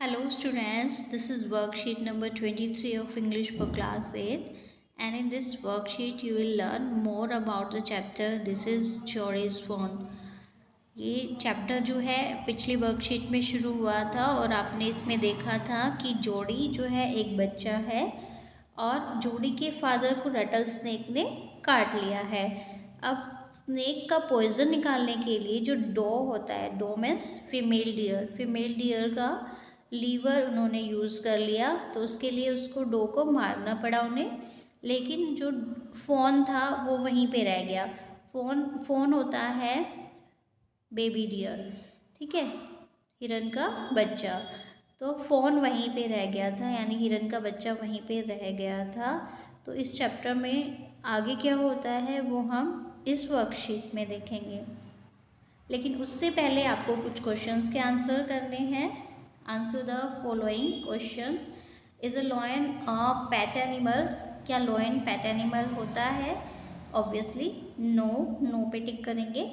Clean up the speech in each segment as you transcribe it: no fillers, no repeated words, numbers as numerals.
Hello students, this is worksheet number 23 of English for class 8, and in this worksheet you will learn more about the chapter This is Jory's Phone। ये chapter जो है पिछली worksheet में शुरू हुआ था और आपने इसमें देखा था कि जोड़ी जो है एक बच्चा है और जोड़ी के फादर को रटल स्नेक ने काट लिया है। अब स्नेक का पॉइजन निकालने के लिए जो डॉ होता है, डॉ मीन्स फीमेल डियर का लीवर उन्होंने यूज़ कर लिया, तो उसके लिए उसको डॉ को मारना पड़ा उन्हें, लेकिन जो फ़ोन था वो वहीं पे रह गया। फ़ोन होता है बेबी डियर, ठीक है, हिरन का बच्चा। तो फ़ोन वहीं पे रह गया था, यानी हिरन का बच्चा वहीं पे रह गया था। तो इस चैप्टर में आगे क्या होता है वो हम इस वर्कशीट में देखेंगे, लेकिन उससे पहले आपको कुछ क्वेश्चंस के आंसर करने हैं। Answer the following question. Is a lion a pet animal? क्या लॉयन पेट एनिमल होता है? ऑब्वियसली नो पे टिक करेंगे।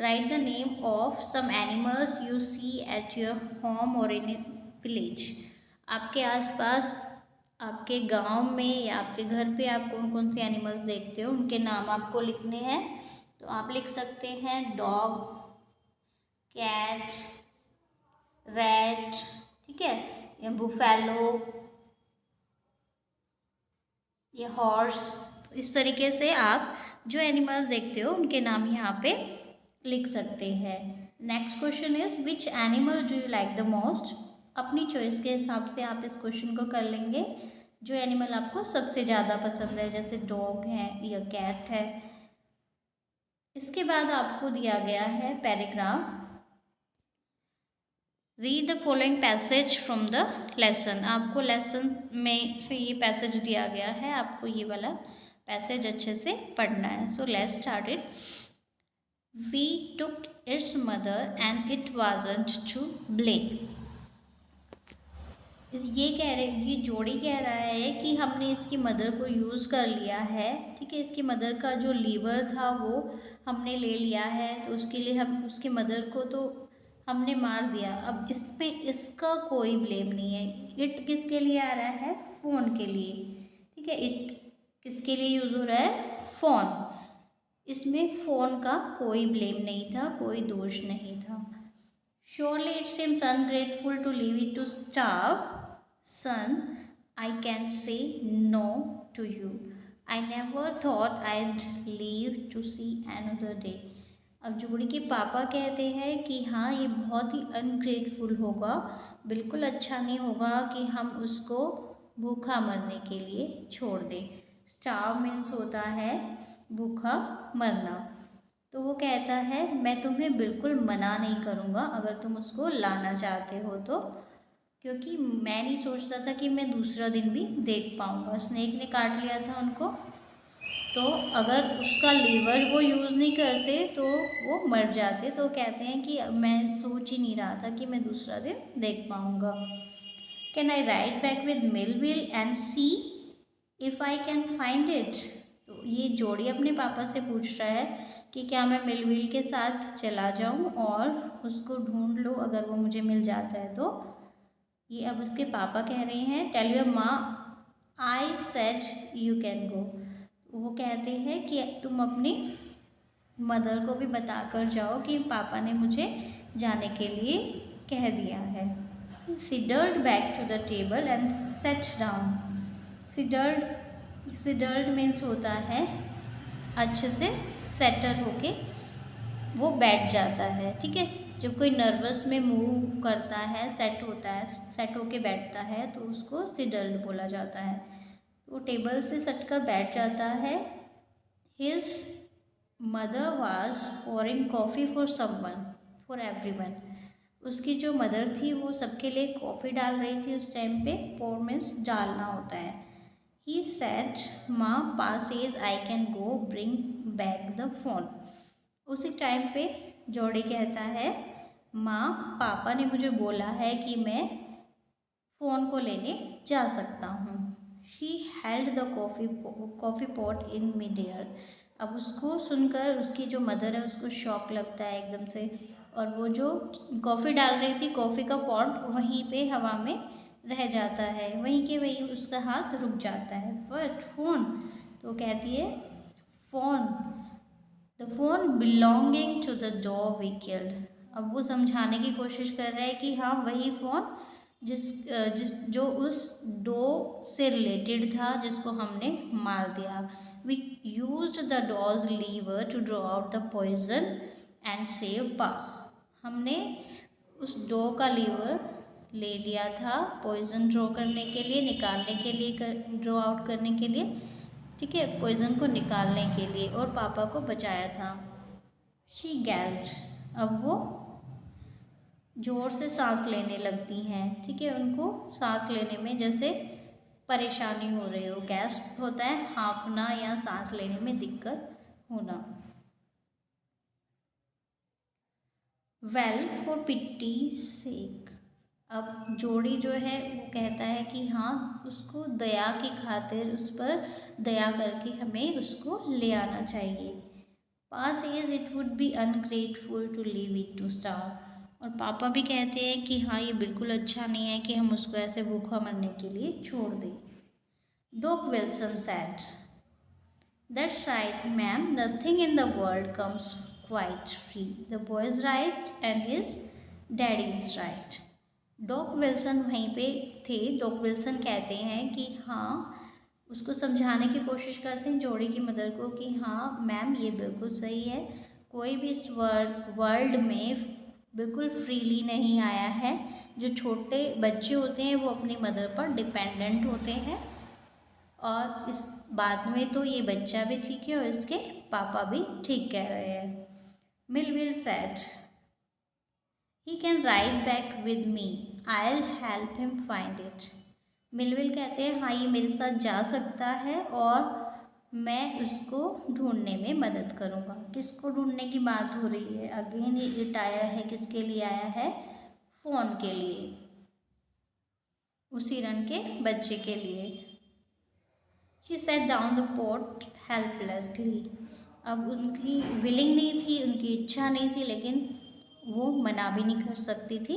Write the name of some animals you see at your home और इन विलेज। आपके आसपास, आपके गांव में या आपके घर पे आप कौन कौन से एनिमल्स देखते हो, उनके नाम आपको लिखने हैं। तो आप लिख सकते हैं डॉग, कैट, रैट, ठीक है, या बुफेलो, या हॉर्स। तो इस तरीके से आप जो एनिमल्स देखते हो उनके नाम यहाँ पे लिख सकते हैं। Next question is which animal do you like the most? अपनी चॉइस के हिसाब से आप इस क्वेश्चन को कर लेंगे। जो एनिमल आपको सबसे ज़्यादा पसंद है, जैसे डॉग है या कैट है। इसके बाद आपको दिया गया है paragraph. Read the following passage from the lesson. आपको लेसन में से ये पैसेज दिया गया है, आपको ये वाला पैसेज अच्छे से पढ़ना है। So let's start it. We took its mother and it wasn't to blame. ये कह रहे, ये जोड़ी कह रहा है कि हमने इसकी मदर को यूज़ कर लिया है, ठीक है, इसकी मदर का जो लीवर था वो हमने ले लिया है, तो उसके लिए हम उसकी मदर को तो हमने मार दिया। अब इसमें इसका कोई ब्लेम नहीं है। इट किसके लिए आ रहा है? फ़ोन के लिए, ठीक है। इट किसके लिए यूज़ हो रहा है? फ़ोन। इसमें फ़ोन का कोई ब्लेम नहीं था, कोई दोष नहीं था। Surely it seems ungrateful to leave it to starve. Son, I can't say no to you. I never thought I'd live to see another day. अब जोड़ी के पापा कहते हैं कि हाँ, ये बहुत ही अनग्रेटफुल होगा, बिल्कुल अच्छा नहीं होगा कि हम उसको भूखा मरने के लिए छोड़ दें। स्टार्व मीन्स होता है भूखा मरना। तो वो कहता है मैं तुम्हें बिल्कुल मना नहीं करूँगा अगर तुम उसको लाना चाहते हो तो, क्योंकि मैं नहीं सोचता था कि मैं दूसरा दिन भी देख पाऊँगा। स्नेक ने काट लिया था उनको, तो अगर उसका लीवर वो यूज़ नहीं करते तो वो मर जाते। तो कहते हैं कि मैं सोच ही नहीं रहा था कि मैं दूसरा दिन देख पाऊँगा। Can I right back with Millville and C if I can find it? तो ये जोड़ी अपने पापा से पूछ रहा है कि क्या मैं मिलविल के साथ चला जाऊं और उसको ढूंढ लूँ, अगर वो मुझे मिल जाता है तो। ये अब उसके पापा कह रहे हैं टेल योर माँ I said you can go. वो कहते हैं कि तुम अपनी मदर को भी बता कर जाओ कि पापा ने मुझे जाने के लिए कह दिया है। Settled back to the table and set down. Settled means होता है अच्छे से सेटल होके वो बैठ जाता है, ठीक है। जब कोई नर्वस में मूव करता है, सेट होता है, सेट होके बैठता है, तो उसको सिडल्ड बोला जाता है। वो टेबल से सट कर बैठ जाता है। His mother was pouring coffee for someone, for everyone. उसकी जो मदर थी वो सबके लिए कॉफ़ी डाल रही थी उस टाइम पे। पोर मीन्स डालना होता है। ही सेड माँ पा says I can go bring back the phone. उसी टाइम पे जोड़ी कहता है माँ पापा ने मुझे बोला है कि मैं फ़ोन को लेने जा सकता हूँ। She held the coffee pot in mid air. अब उसको सुनकर उसकी जो मदर है उसको शॉक लगता है एकदम से, और वो जो कॉफ़ी डाल रही थी, कॉफ़ी का पॉट वहीं पे हवा में रह जाता है, वहीं के वहीं उसका हाथ रुक जाता है। बट फ़ोन, तो कहती है phone, the phone belonging to the dog we killed. अब वो समझाने की कोशिश कर रहा है कि हाँ वही फ़ोन जिस जो उस डॉग से रिलेटेड था जिसको हमने मार दिया। We used the dog's liver to draw out the poison and save pa. हमने उस डॉग का लीवर ले लिया था पॉइजन ड्रॉ करने के लिए, निकालने के लिए, ड्रॉ आउट करने के लिए, ठीक है, पॉइजन को निकालने के लिए, और पापा को बचाया था। शी गैस्प्ड, अब वो ज़ोर से सांस लेने लगती हैं, ठीक है, उनको सांस लेने में जैसे परेशानी हो रही हो। गैस्प होता है हांफना या सांस लेने में दिक्कत होना। वेल फॉर पिट्टी सेक, अब जोड़ी जो है वो कहता है कि हाँ उसको दया की खातिर उस पर दया करके हमें उसको ले आना चाहिए। Passage is it would be ungrateful to leave it to starve, और पापा भी कहते हैं कि हाँ ये बिल्कुल अच्छा नहीं है कि हम उसको ऐसे भूखा मरने के लिए छोड़ दें। Dog Wilson said, that's right ma'am, nothing in the world comes quite free, the boy is right and his daddy is right. Dog Wilson वहीं पे थे। डॉग विल्सन कहते हैं कि हाँ, उसको समझाने की कोशिश करते हैं जोड़ी की मदर को कि हाँ मैम ये बिल्कुल सही है, कोई भी इस वर्ल्ड में बिल्कुल फ्रीली नहीं आया है। जो छोटे बच्चे होते हैं वो अपनी मदर पर डिपेंडेंट होते हैं, और इस बात में तो ये बच्चा भी ठीक है और इसके पापा भी ठीक कह रहे हैं। Millville said, he can ride back with me, I will help him find it. Millville कहते हैं हाँ ये मेरे साथ जा सकता है और मैं उसको ढूंढने में मदद करूँगा। किसको ढूंढने की बात हो रही है? अगेन ये इट आया है, किसके लिए आया है? फ़ोन के लिए, उसी रन के बच्चे के लिए। She said down the pot helplessly, अब उनकी विलिंग नहीं थी, उनकी इच्छा नहीं थी, लेकिन वो मना भी नहीं कर सकती थी।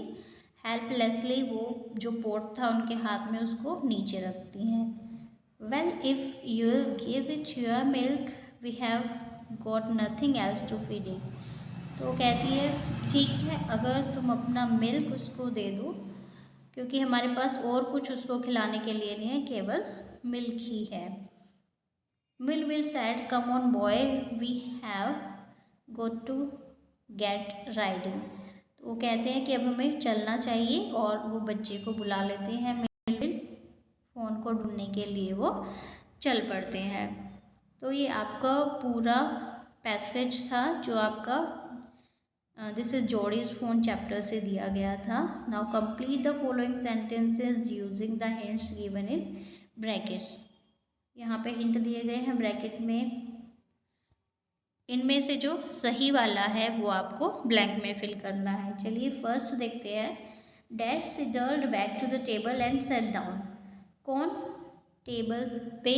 हेल्पलेसली वो जो पॉट था उनके हाथ में उसको नीचे रखती हैं। Well if you will give it your milk we have got nothing else to feed it, तो कहती है ठीक है अगर तुम अपना मिल्क उसको दे दो, क्योंकि हमारे पास और कुछ उसको खिलाने के लिए नहीं है, केवल मिल्क ही है। Melville said come on boy we have got to get riding, तो वो कहते हैं कि अब हमें चलना चाहिए, और वो बच्चे को बुला लेते हैं। मिलविल फ़ोन को ढूंढने के लिए वो चल पड़ते हैं। तो ये आपका पूरा पैसेज था जो आपका दिस इज जोड़ीज फ़ोन चैप्टर से दिया गया था। Now complete the following sentences using the hints given in brackets. यहाँ पे हिंट दिए गए हैं ब्रैकेट में, इनमें से जो सही वाला है वो आपको ब्लैंक में फिल करना है। चलिए फर्स्ट देखते हैं। Dad settled back to the table and set down, कौन टेबल पे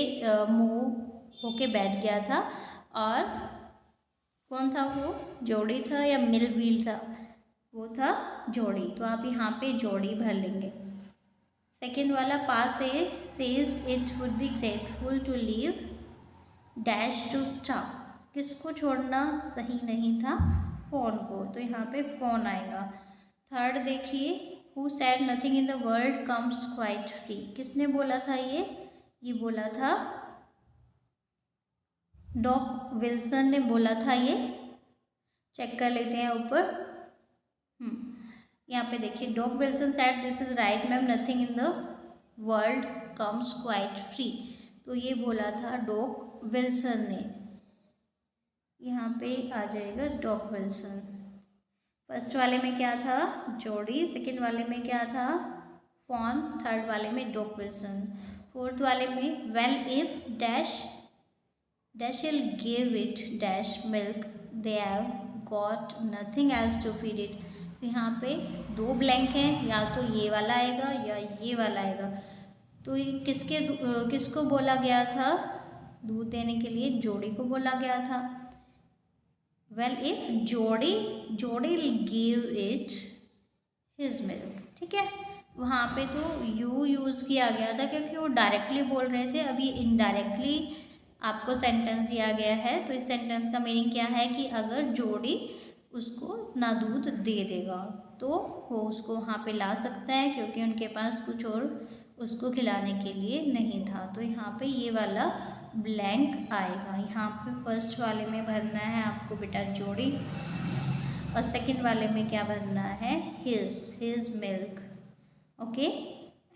मुँह होके बैठ गया था, और कौन था वो? जोड़ी था या मिलविल था? वो था जोड़ी, तो आप यहाँ पे जोड़ी भर लेंगे। सेकेंड वाला passage says it would be grateful to leave dash to stop, किसको छोड़ना सही नहीं था? फ़ोन को, तो यहाँ पे फ़ोन आएगा। थर्ड देखिए, who said nothing in the world comes quite free, किसने बोला था ये बोला था डॉग विल्सन ने बोला था। ये चेक कर लेते हैं ऊपर। यहाँ पे देखिए dog Wilson said this is right ma'am, nothing in the world comes quite free, तो ये बोला था डॉग विल्सन ने। यहाँ पे आ जाएगा डॉग विल्सन। फर्स्ट वाले में क्या था? जोड़ी। सेकंड वाले में क्या था? फ़ोन। थर्ड वाले में डॉग विल्सन। फोर्थ वाले में well if dash dash will give it dash milk they have got nothing else to feed it, यहाँ पे दो ब्लैंक हैं, या तो ये वाला आएगा या ये वाला आएगा। तो ये किसको बोला गया था दूध देने के लिए? जोड़ी को बोला गया था। वेल इफ जोड़ी गिव इट हिज मिल्क, ठीक है। वहाँ पे तो यू यूज़ किया गया था क्योंकि वो डायरेक्टली बोल रहे थे, अभी इनडायरेक्टली आपको सेंटेंस दिया गया है। तो इस सेंटेंस का मीनिंग क्या है कि अगर जोड़ी उसको अपना दूध दे देगा तो वो उसको वहाँ पे ला सकता है, क्योंकि उनके पास कुछ और उसको खिलाने के लिए नहीं था। तो यहाँ पे ये वाला ब्लैंक आएगा। यहाँ पे फर्स्ट वाले में भरना है आपको बेटा जोड़ी, और सेकंड वाले में क्या भरना है, his milk. Okay,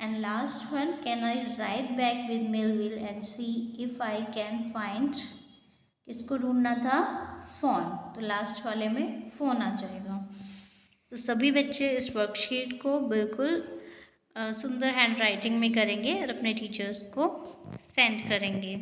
and last one, can I right back with Millville and see if I can find, किसको ढूंढना था, फ़ोन। तो लास्ट वाले में फ़ोन आ जाएगा। तो सभी बच्चे इस वर्कशीट को बिल्कुल सुंदर हैंड राइटिंग में करेंगे और अपने टीचर्स को सेंड करेंगे।